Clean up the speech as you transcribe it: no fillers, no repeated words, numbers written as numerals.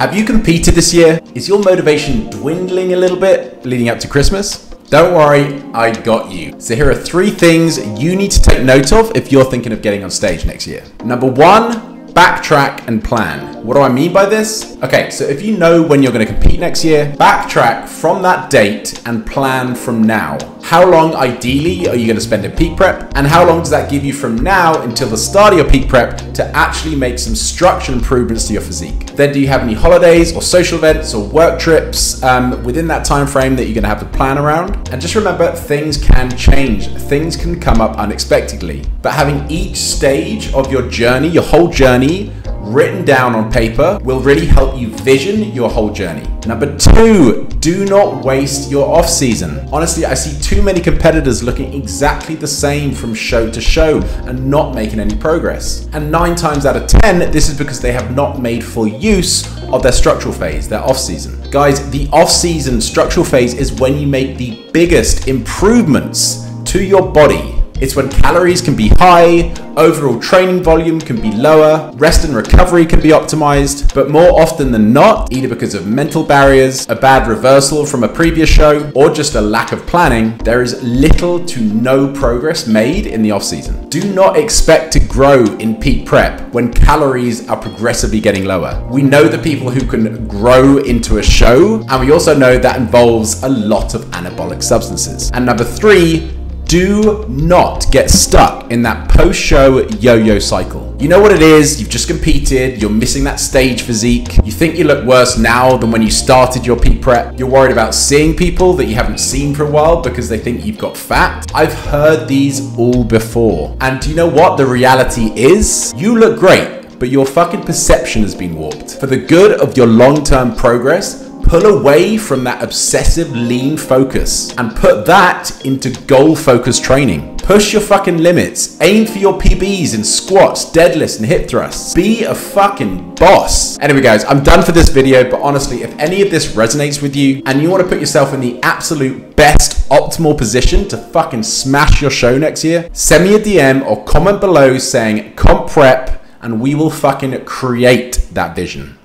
Have you competed this year? Is your motivation dwindling a little bit leading up to Christmas? Don't worry, I got you. So here are 3 things you need to take note of if you're thinking of getting on stage next year. Number 1, backtrack and plan. What do I mean by this? Okay, so if you know when you're going to compete next year, backtrack from that date and plan from now. How long ideally are you going to spend in peak prep? And how long does that give you from now until the start of your peak prep to actually make some structural improvements to your physique? Then do you have any holidays or social events or work trips within that time frame that you're going to have to plan around? And just remember, things can change. Things can come up unexpectedly. But having each stage of your journey, your whole journey, written down on paper will really help you vision your whole journey. Number 2, do not waste your off season. Honestly, I see too many competitors looking exactly the same from show to show and not making any progress. And 9 times out of 10, this is because they have not made full use of their structural phase, their off season. Guys, the off season structural phase is when you make the biggest improvements to your body. It's when calories can be high, overall training volume can be lower, rest and recovery can be optimized, but more often than not, either because of mental barriers, a bad reversal from a previous show, or just a lack of planning, there is little to no progress made in the off season. Do not expect to grow in peak prep when calories are progressively getting lower. We know the people who can grow into a show, and we also know that involves a lot of anabolic substances. And number 3, do not get stuck in that post-show yo-yo cycle. You know what it is, you've just competed, you're missing that stage physique, you think you look worse now than when you started your peak prep, you're worried about seeing people that you haven't seen for a while because they think you've got fat. I've heard these all before. And do you know what the reality is? You look great, but your fucking perception has been warped. For the good of your long-term progress, pull away from that obsessive lean focus and put that into goal-focused training. Push your fucking limits. Aim for your PBs in squats, deadlifts, and hip thrusts. Be a fucking boss. Anyway, guys, I'm done for this video, but honestly, if any of this resonates with you and you want to put yourself in the absolute best optimal position to fucking smash your show next year, send me a DM or comment below saying comp prep and we will fucking create that vision.